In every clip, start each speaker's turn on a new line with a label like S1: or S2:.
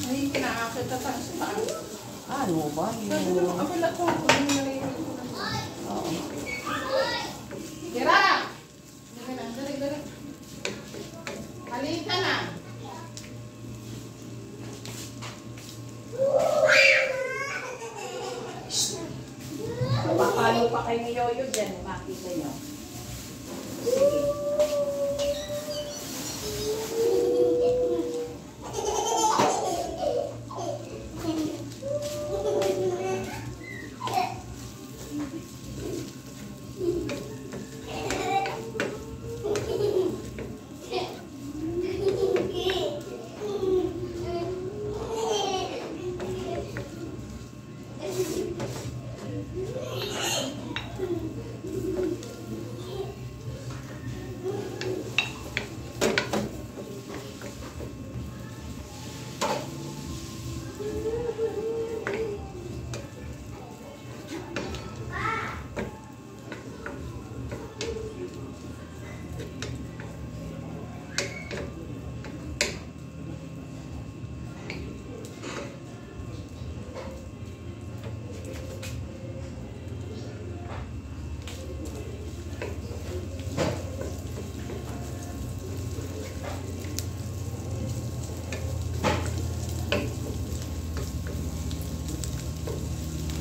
S1: Ay, nakakita tayo sa paan.
S2: Ano ba?
S1: Ako lang po.
S2: Oo.
S1: Kira! Dali na, dali. Halika na.
S2: Papalo pa kayo ni Yoyo dyan. Makita nyo. Sige.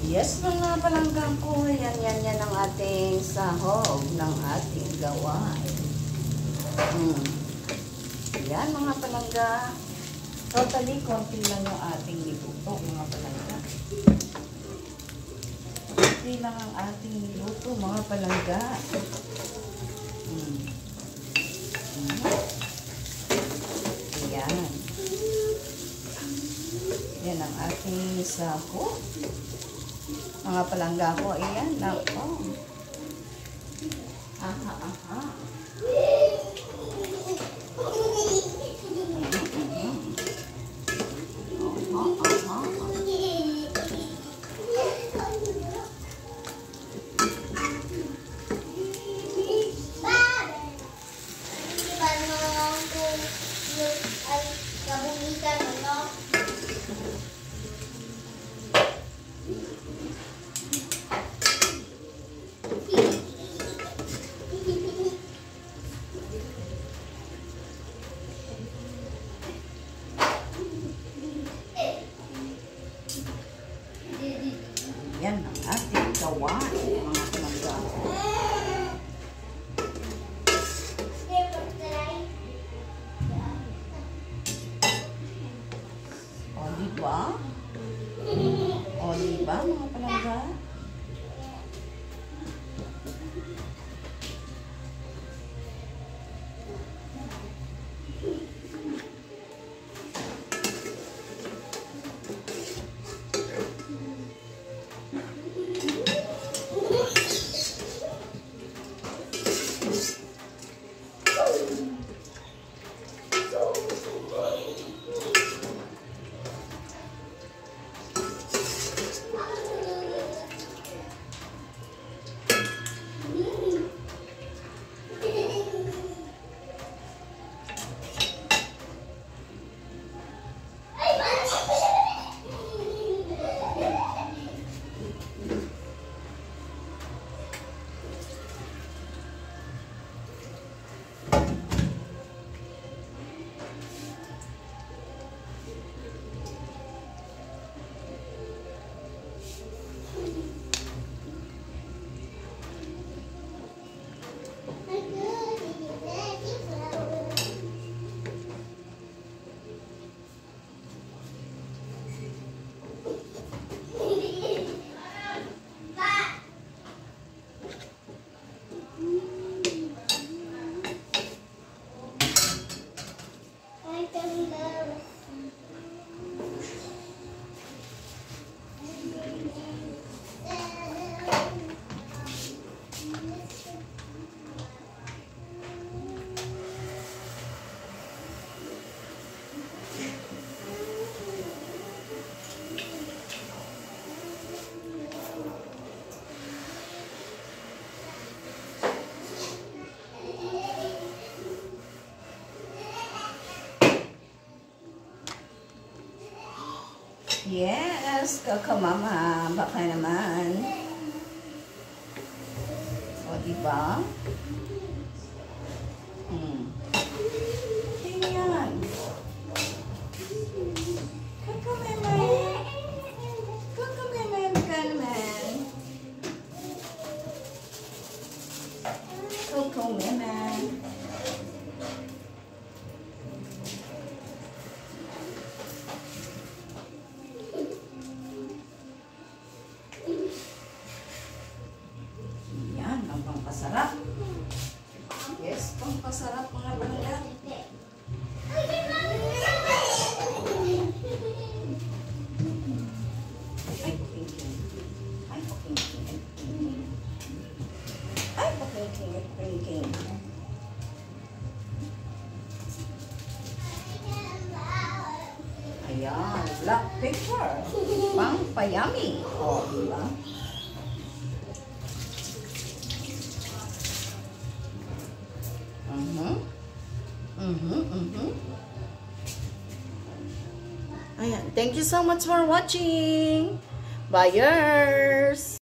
S2: Yes, mga palanggang ko, yan ang ating sahog ng ating gawain. Yan mga palangga. Totally, konti lang yung ating niluto, mga palangga. Konti lang ang ating niluto, mga palangga. Yan. Yan ang ating sahog. Mga palangga ko, ayan, nako. Aha. Yan ang ating gawain, mga palangga. O, diba? O, diba, mga palangga? Yes, kakamama. Baka naman. O, diba? Tingnan. Kakamemay. Kakamemay ka naman. Kakamemay. Yan, ang pampasarap. Yes, pampasarap mga bangga. Ay, paking-king. Ay, paking-king. Ay, paking-king. Ayan, black pepper. Pang-payami. O, diba? Ayan. Thank you so much for watching. Buyers!